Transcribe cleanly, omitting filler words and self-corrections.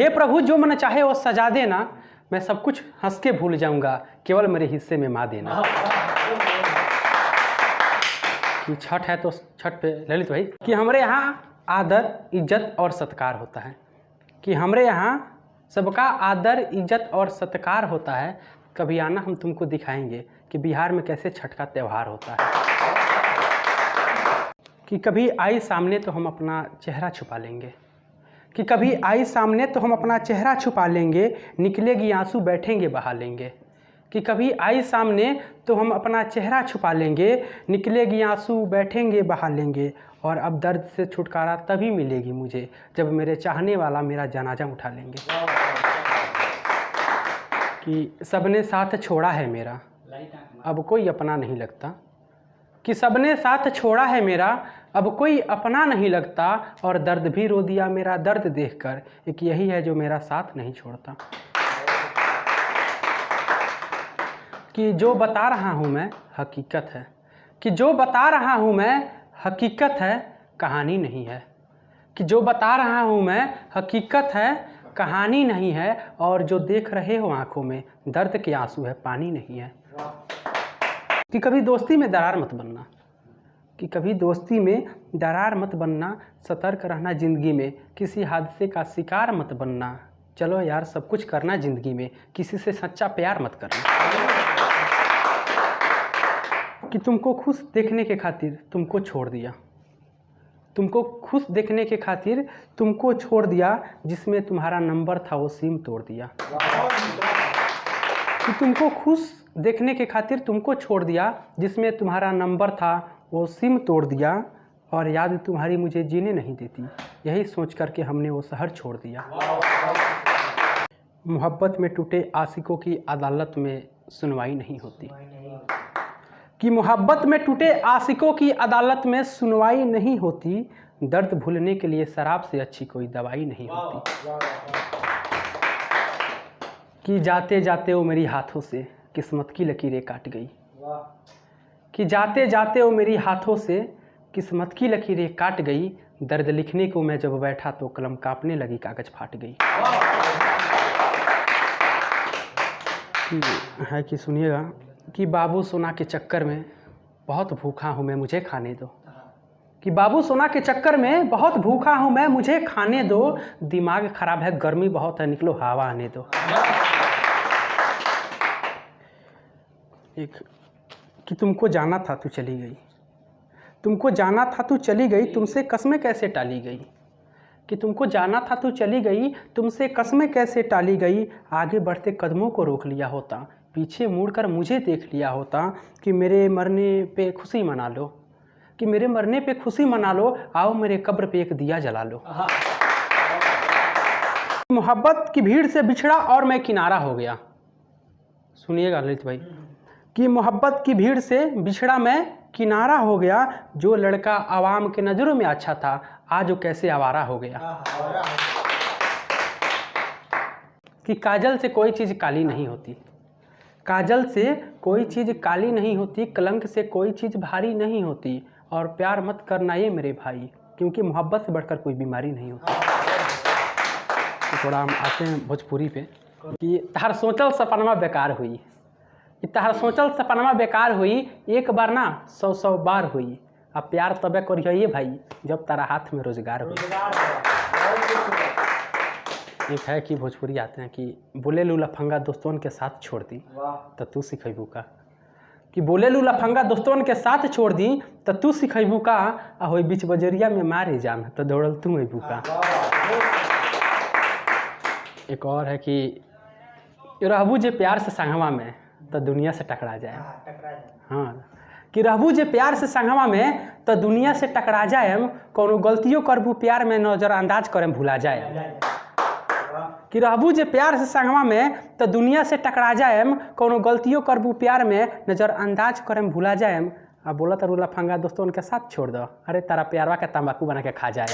हे प्रभु जो मन चाहे वो सजा देना, मैं सब कुछ हंस के भूल जाऊंगा, केवल मेरे हिस्से में माँ देना। कि छठ है तो छठ पे ललित भाई कि हमारे यहाँ आदर इज्जत और सत्कार होता है, कि हमारे यहाँ सबका आदर इज्जत और सत्कार होता है। कभी आना हम तुमको दिखाएंगे कि बिहार में कैसे छठ का त्यौहार होता है। कि कभी आई सामने तो हम अपना चेहरा छुपा लेंगे, कि कभी आई सामने तो हम अपना चेहरा छुपा लेंगे, निकलेगी आंसू बैठेंगे बहा लेंगे। कि कभी आई सामने तो हम अपना चेहरा छुपा लेंगे, निकलेगी आंसू बैठेंगे बहा लेंगे। और अब दर्द से छुटकारा तभी मिलेगी मुझे, जब मेरे चाहने वाला मेरा जनाजा उठा लेंगे। कि सबने साथ छोड़ा है मेरा, अब कोई अपना नहीं लगता। कि सबने साथ छोड़ा है मेरा, अब कोई अपना नहीं लगता। और दर्द भी रो दिया मेरा दर्द देखकर, एक यही है जो मेरा साथ नहीं छोड़ता। कि जो बता रहा हूँ मैं हकीकत है, कि जो बता रहा हूँ मैं हकीकत है, कहानी नहीं है। कि जो बता रहा हूँ मैं हकीकत है, कहानी नहीं है। और जो देख रहे हो आंखों में दर्द के आंसू है, पानी नहीं है। कि कभी दोस्ती में दरार मत बनना, कि कभी दोस्ती में दरार मत बनना। सतर्क रहना ज़िंदगी में, किसी हादसे का शिकार मत बनना। चलो यार सब कुछ करना ज़िंदगी में, किसी से सच्चा प्यार मत करना। कि तुमको खुश देखने के खातिर तुमको छोड़ दिया, तुमको खुश देखने के खातिर तुमको छोड़ दिया। जिसमें तुम्हारा नंबर था वो सिम तोड़ दिया। कि तुमको खुश देखने के खातिर तुमको छोड़ दिया, जिसमें तुम्हारा नंबर था वो सिम तोड़ दिया। और याद तुम्हारी मुझे जीने नहीं देती, यही सोच करके हमने वो शहर छोड़ दिया। मोहब्बत में टूटे आशिकों की अदालत में सुनवाई नहीं होती। कि मोहब्बत में टूटे आशिकों की अदालत में सुनवाई नहीं होती। दर्द भूलने के लिए शराब से अच्छी कोई दवाई नहीं होती। कि जाते जाते वो मेरी हाथों से किस्मत की लकीरें काट गई। कि जाते जाते वो मेरी हाथों से किस्मत की लकीरें काट गई। दर्द लिखने को मैं जब बैठा तो कलम कांपने लगी, कागज फाट गई। है कि सुनिएगा कि बाबू सोना के चक्कर में बहुत भूखा हूँ मैं, मुझे खाने दो। कि बाबू सोना के चक्कर में बहुत भूखा हूँ मैं, मुझे खाने दो। दिमाग खराब है, गर्मी बहुत है, निकलो हवा आने दो। एक कि तुमको जाना था तू चली गई, तुमको जाना था तू चली गई, तुमसे कस्में कैसे टाली गई। कि तुमको जाना था तू चली गई, तुमसे कस्में कैसे टाली गई। आगे बढ़ते कदमों को रोक लिया होता, पीछे मुड़कर मुझे देख लिया होता। कि मेरे मरने पे खुशी मना लो, कि मेरे मरने पे खुशी मना लो। आओ मेरे कब्र पे एक दिया जला लो। मोहब्बत की भीड़ से बिछड़ा और मैं किनारा हो गया। सुनिएगा ललित भाई। कि मोहब्बत की भीड़ से बिछड़ा मैं किनारा हो गया। जो लड़का आवाम के नज़रों में अच्छा था, आज वो कैसे आवारा हो गया। कि काजल से कोई चीज़ काली नहीं होती, काजल से कोई चीज़ काली नहीं होती। कलंक से कोई चीज़ भारी नहीं होती। और प्यार मत करना ये मेरे भाई, क्योंकि मोहब्बत से बढ़कर कोई बीमारी नहीं होती। तो थोड़ा हम आते हैं भोजपुरी पे। कि तहार सोचल सपनमा बेकार हुई, कि तहार सोचल सपनमा बेकार हुई। एक बार ना 100 बार हुई। अब प्यार तबे करिए भाई जब तारा हाथ में रोजगार हुई। एक है कि भोजपुरी आते हैं कि बोले लू लफंगा दोस्तों के साथ छोड़ दी तो तू सिखेबू का। कि बोले लू लफंगा दोस्तों के साथ छोड़ दी तो तू सिखेबू का। आ होई बीच बजरिया में मारे जान तो दौड़ल तू अबू का। एक और है कि रहबू जे प्यार से संगवा में तो दुनिया से टकरा जाए। हाँ कि रहबू जे प्यार से संगवा में तो दुनिया से टकरा जाए। कोनो गलतियों करबू प्यार में नज़रअंदाज करें भुला जाए। कि रहबू जे प्यार से संगवा में तो दुनिया से टकरा जाएम। कोनो गलतियों करबू प्यार में नज़रअंदाज करें भुला जाएम। अब बोला तो लफंगा दोस्तों उनके साथ छोड़ दो, अरे तारा प्यारवा के तंबाकू बना के खा जाए।